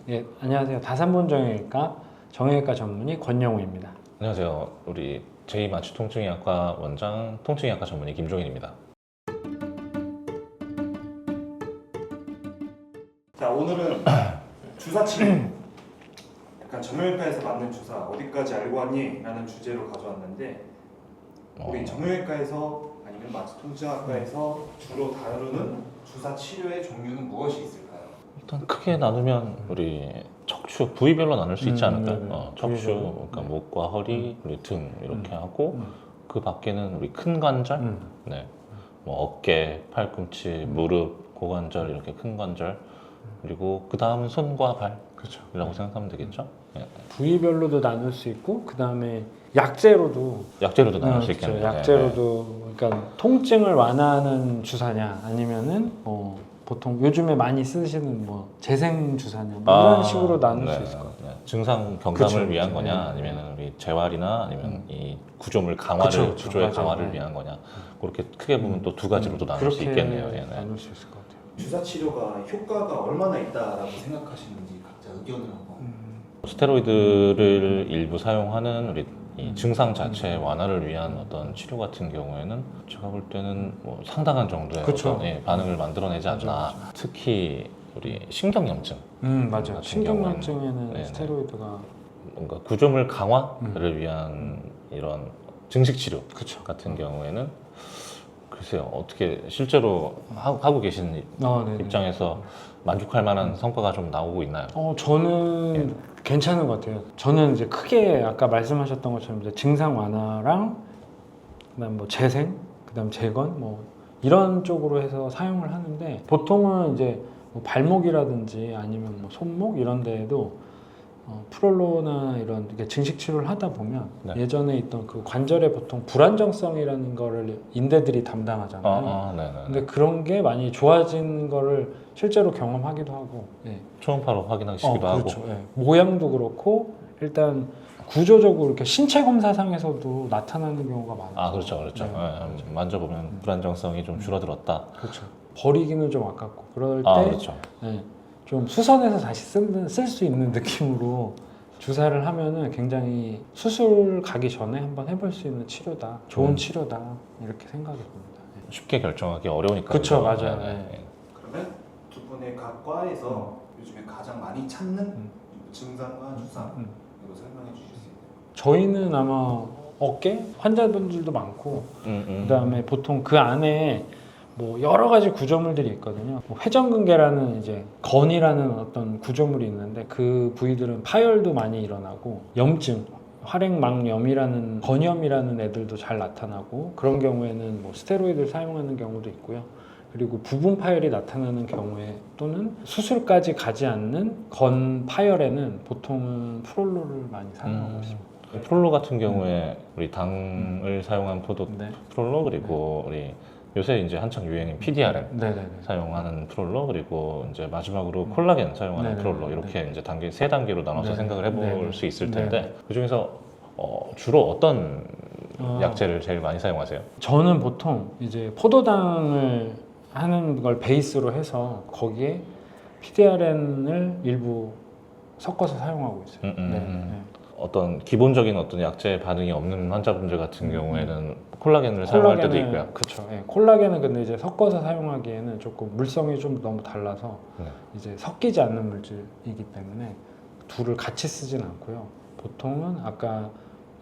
예, 안녕하세요. 다산본 정형외과 정형외과 전문의 권영우입니다. 안녕하세요. 우리 제2마취통증의학과 원장 통증의학과 전문의 김종인입니다. 자, 오늘은 주사 치료. 약간 정형외과에서 맞는 주사 어디까지 알고 왔니? 라는 주제로 가져왔는데 우리 정형외과에서 아니면 마취통증학과에서 주로 다루는 주사 치료의 종류는 무엇이 있을까요? 일단 크게 나누면 우리 척추 부위별로 나눌 수 있지 않을까요? 네네. 척추, 부위별로. 그러니까 네. 목과 허리, 우리 등 이렇게 하고 음. 그 밖에는 우리 큰 관절, 네, 뭐 어깨, 팔꿈치, 무릎, 고관절 이렇게 큰 관절 그리고 그 다음은 손과 그렇죠. 발이라고 생각하면 되겠죠? 네. 부위별로도 나눌 수 있고 그 다음에 약제로도 약제로도 나눌 수 그렇죠. 있겠네요. 약제로도 그러니까 통증을 완화하는 주사냐 아니면은 보통 요즘에 많이 쓰시는 뭐 재생 주사냐 뭐 이런 식으로 나눌 수 있을 것 같아요. 네. 증상 경감을 그쵸, 위한 그쵸. 거냐, 네. 아니면 우리 재활이나 아니면 이 구조물 강화를 그쵸, 그쵸. 구조의 맞아요. 강화를 네. 위한 거냐, 그렇게 크게 보면 또 두 가지로도 나눌 수 그렇게 있겠네요. 예, 네. 나눌 수 있을 것 같아요. 주사 치료가 효과가 얼마나 있다라고 생각하시는지 각자 의견을 한번. 스테로이드를 일부 사용하는 우리 이 증상 자체 완화를 위한 어떤 치료 같은 경우에는 제가 볼 때는 뭐 상당한 정도의 그쵸. 어떤, 반응을 만들어내지 않나. 맞아. 특히 우리 신경염증, 맞아요. 같은 신경염증에는 경우에는 네네. 스테로이드가 뭔가 구조물 강화를 위한 이런 증식 치료 그렇죠. 같은 경우에는 글쎄요, 어떻게 실제로 하고 계신 입장에서 만족할 만한 성과가 좀 나오고 있나요? 저는 괜찮은 것 같아요. 저는 이제 크게 아까 말씀하셨던 것처럼 이제 증상 완화랑 그다음 뭐 재생, 그다음 재건 뭐 이런 쪽으로 해서 사용을 하는데 보통은 이제 뭐 발목이라든지 아니면 뭐 손목 이런 데에도 프롤로나 이런 이렇게 증식 치료를 하다 보면 네. 예전에 있던 그 관절에 보통 불안정성이라는 거를 인대들이 담당하잖아요. 네네. 근데 그런 게 많이 좋아진 거를 실제로 경험하기도 하고, 예. 초음파로 확인하시기도 그렇죠. 하고. 예. 모양도 그렇고 일단 구조적으로 이렇게 신체 검사상에서도 나타나는 경우가 많아요. 그렇죠, 그렇죠. 네. 만져보면 불안정성이 좀 줄어들었다. 그렇죠. 버리기는 좀 아깝고 그럴 때 그렇죠. 예, 좀 수선해서 다시 쓸 수 있는 느낌으로 주사를 하면은 굉장히 수술 가기 전에 한번 해볼 수 있는 치료다, 좋은 치료다 이렇게 생각이 듭니다. 예. 쉽게 결정하기 어려우니까. 그쵸, 그죠? 맞아요. 네네. 네. 그러면 두 분의 각 과에서 요즘에 가장 많이 찾는 증상과 주사 이거 설명해 주실 수 있나요? 저희는 아마 어깨 환자분들도 많고 그다음에 보통 그 안에 뭐 여러 가지 구조물들이 있거든요. 뭐 회전근개라는 이제 건이라는 어떤 구조물이 있는데 그 부위들은 파열도 많이 일어나고 염증, 활액막염이라는 건염이라는 애들도 잘 나타나고 그런 경우에는 뭐 스테로이드를 사용하는 경우도 있고요. 그리고 부분 파열이 나타나는 경우에 또는 수술까지 가지 않는 건 파열에는 보통은 프롤로를 많이 사용하고 있습니다. 프롤로 같은 경우에 우리 당을 사용한 포도 네. 프롤로 그리고 우리 요새 이제 한창 유행인 PDRN 네네네. 사용하는 프롤로 그리고 이제 마지막으로 콜라겐 사용하는 네네. 프롤로 이렇게 이제 세 단계로 나눠서 네네. 생각을 해볼 네네. 수 있을 네네. 텐데 그 중에서 주로 어떤 어. 약제를 제일 많이 사용하세요? 저는 보통 이제 포도당을 하는 걸 베이스로 해서 거기에 PDRN을 일부 섞어서 사용하고 있어요. 네. 어떤 기본적인 어떤 약제 반응이 없는 환자분들 같은 경우에는 콜라겐을 사용할 때도 있고요. 그렇죠. 예. 콜라겐은 근데 이제 섞어서 사용하기에는 조금 물성이 좀 너무 달라서 네. 이제 섞이지 않는 물질이기 때문에 둘을 같이 쓰진 않고요. 보통은 아까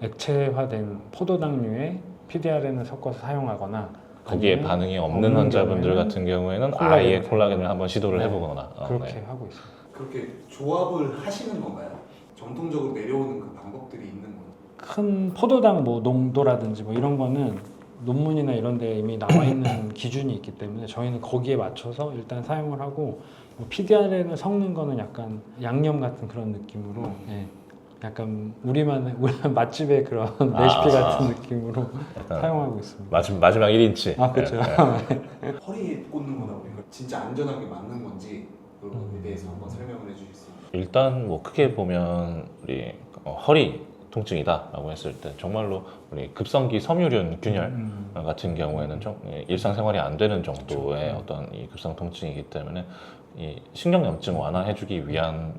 액체화된 포도당류에 PDRN을 섞어서 사용하거나 거기에 아니면 반응이 없는 없는 환자분들 경우에는 같은 경우에는 콜라겐을 아예 콜라겐을 한번 시도를 네. 해보거나 그렇게 네. 하고 있습니다. 그렇게 조합을 하시는 건가요? 정통적으로 내려오는 그 방법들이 있는 건가요? 큰 포도당 뭐 농도라든지 뭐 이런 거는 논문이나 이런 데 이미 나와 있는 기준이 있기 때문에 저희는 거기에 맞춰서 일단 사용을 하고 뭐 PDRN을 섞는 거는 약간 양념 같은 그런 느낌으로 예. 약간 우리 맛집의 그런 레시피 같은 느낌으로 사용하고 있습니다. 마지막 1인치. 그렇죠. 허리에 꽂는 거다 보니까 진짜 안전하게 맞는 건지 그런 것에 대해서 한번 설명을 해주실 수 있나요? 일단 뭐 크게 보면 우리 허리 통증이다라고 했을 때 정말로 우리 급성기 섬유륜 균열 같은 경우에는 좀 일상생활이 안 되는 정도의 어떤 이 급성 통증이기 때문에 이 신경염증 완화해주기 위한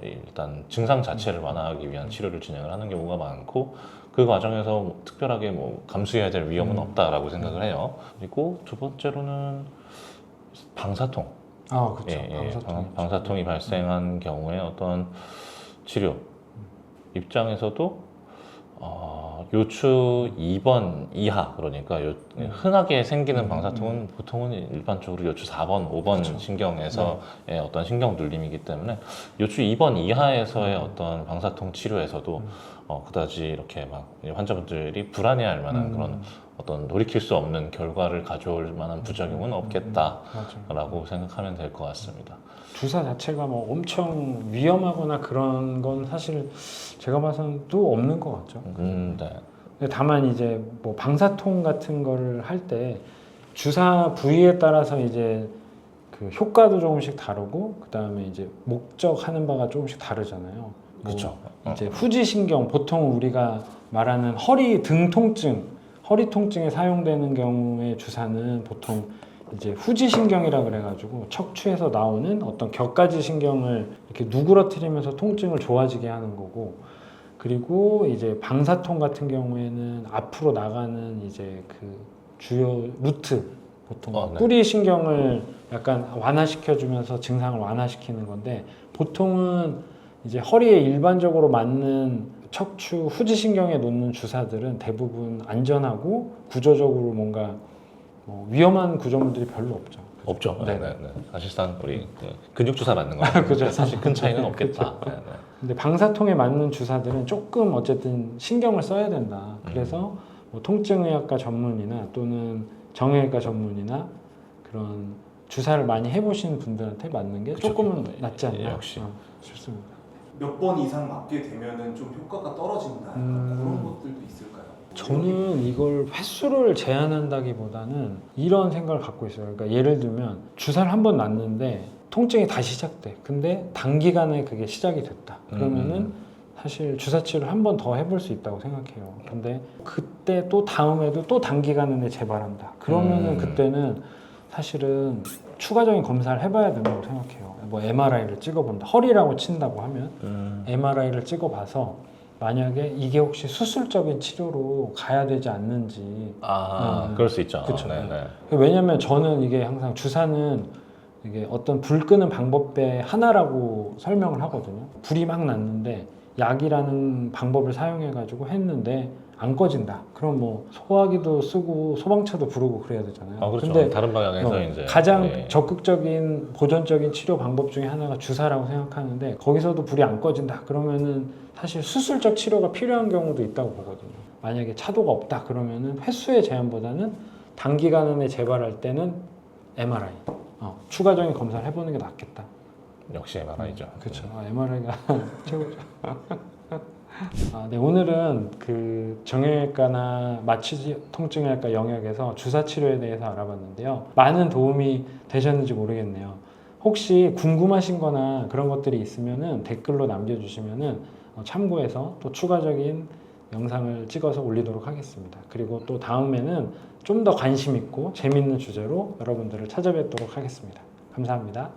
일단 증상 자체를 완화하기 위한 치료를 진행을 하는 경우가 많고 그 과정에서 뭐 특별하게 뭐 감수해야 될 위험은 없다라고 생각을 해요. 그리고 두 번째로는 방사통. 아, 그렇죠. 방사통이 발생한 경우에 어떤 치료 입장에서도 요추 2번 이하 그러니까 흔하게 생기는 방사통은 보통은 일반적으로 요추 4번, 5번 그쵸. 신경에서의 어떤 신경 눌림이기 때문에 요추 2번 이하에서의 어떤 방사통 치료에서도 그다지 이렇게 막 환자분들이 불안해할 만한 그런 어떤 돌이킬 수 없는 결과를 가져올 만한 부작용은 없겠다라고 생각하면 될 것 같습니다. 주사 자체가 뭐 엄청 위험하거나 그런 건 사실 제가 봐서는 또 없는 것 같죠. 네. 근데 다만 이제 뭐 방사통 같은 거를 할 때 주사 부위에 따라서 이제 그 효과도 조금씩 다르고 그 다음에 이제 목적하는 바가 조금씩 다르잖아요. 그렇죠. 이제 후지신경 보통 우리가 말하는 허리 등 통증, 허리 통증에 사용되는 경우에 주사는 보통 이제 후지신경이라 그래가지고 척추에서 나오는 어떤 격가지 신경을 이렇게 누그러뜨리면서 통증을 좋아지게 하는 거고, 그리고 이제 방사통 같은 경우에는 앞으로 나가는 이제 그 주요 루트 보통 네. 뿌리 신경을 약간 완화시켜주면서 증상을 완화시키는 건데, 보통은 이제 허리에 일반적으로 맞는 척추 후지신경에 놓는 주사들은 대부분 안전하고 구조적으로 뭔가 위험한 구조물들이 별로 없죠. 없죠. 네. 네. 사실상 우리 근육 주사 맞는 거 그죠. 사실 큰 차이는 없겠다. 네. 근데 방사통에 맞는 주사들은 조금 어쨌든 신경을 써야 된다. 그래서 뭐 통증의학과 전문이나 또는 정형외과 전문이나 그런 주사를 많이 해보신 분들한테 맞는 게 그쵸. 조금은 낫지 않나. 역시. 좋습니다. 몇 번 이상 맞게 되면은 좀 효과가 떨어진다. 그런 것들도 있을까요? 저는 이걸 횟수를 제한한다기보다는 이런 생각을 갖고 있어요. 그러니까 예를 들면 주사를 한 번 놨는데 통증이 다시 시작돼. 근데 단기간에 그게 시작이 됐다. 그러면은 사실 주사 치료를 한 번 더 해볼 수 있다고 생각해요. 근데 그때 또 다음에도 또 단기간에 재발한다. 그러면은 그때는 사실은 추가적인 검사를 해봐야 된다고 생각해요. 뭐 MRI를 찍어본다. 허리라고 친다고 하면 MRI를 찍어봐서 만약에 이게 혹시 수술적인 치료로 가야 되지 않는지. 그럴 수 있죠. 그쵸. 네. 왜냐면 저는 이게 항상 주사는 이게 어떤 불 끄는 방법의 하나라고 설명을 하거든요. 불이 막 났는데 약이라는 방법을 사용해 가지고 했는데 안 꺼진다. 그럼 뭐 소화기도 쓰고 소방차도 부르고 그래야 되잖아요. 그렇죠. 근데 다른 방향에서 이제 가장 적극적인 보존적인 치료 방법 중에 하나가 주사라고 생각하는데 거기서도 불이 안 꺼진다. 그러면은 사실 수술적 치료가 필요한 경우도 있다고 보거든요. 만약에 차도가 없다 그러면은 횟수의 제한보다는 단기간에 재발할 때는 MRI 추가적인 검사를 해보는 게 낫겠다. 역시 MRI죠. 그렇죠. MRI가 최고죠. 네, 오늘은 그 정형외과나 마취통증외과 영역에서 주사 치료에 대해서 알아봤는데요. 많은 도움이 되셨는지 모르겠네요. 혹시 궁금하신 거나 그런 것들이 있으면은 댓글로 남겨주시면은 참고해서 또 추가적인 영상을 찍어서 올리도록 하겠습니다. 그리고 또 다음에는 좀 더 관심 있고 재밌는 주제로 여러분들을 찾아뵙도록 하겠습니다. 감사합니다.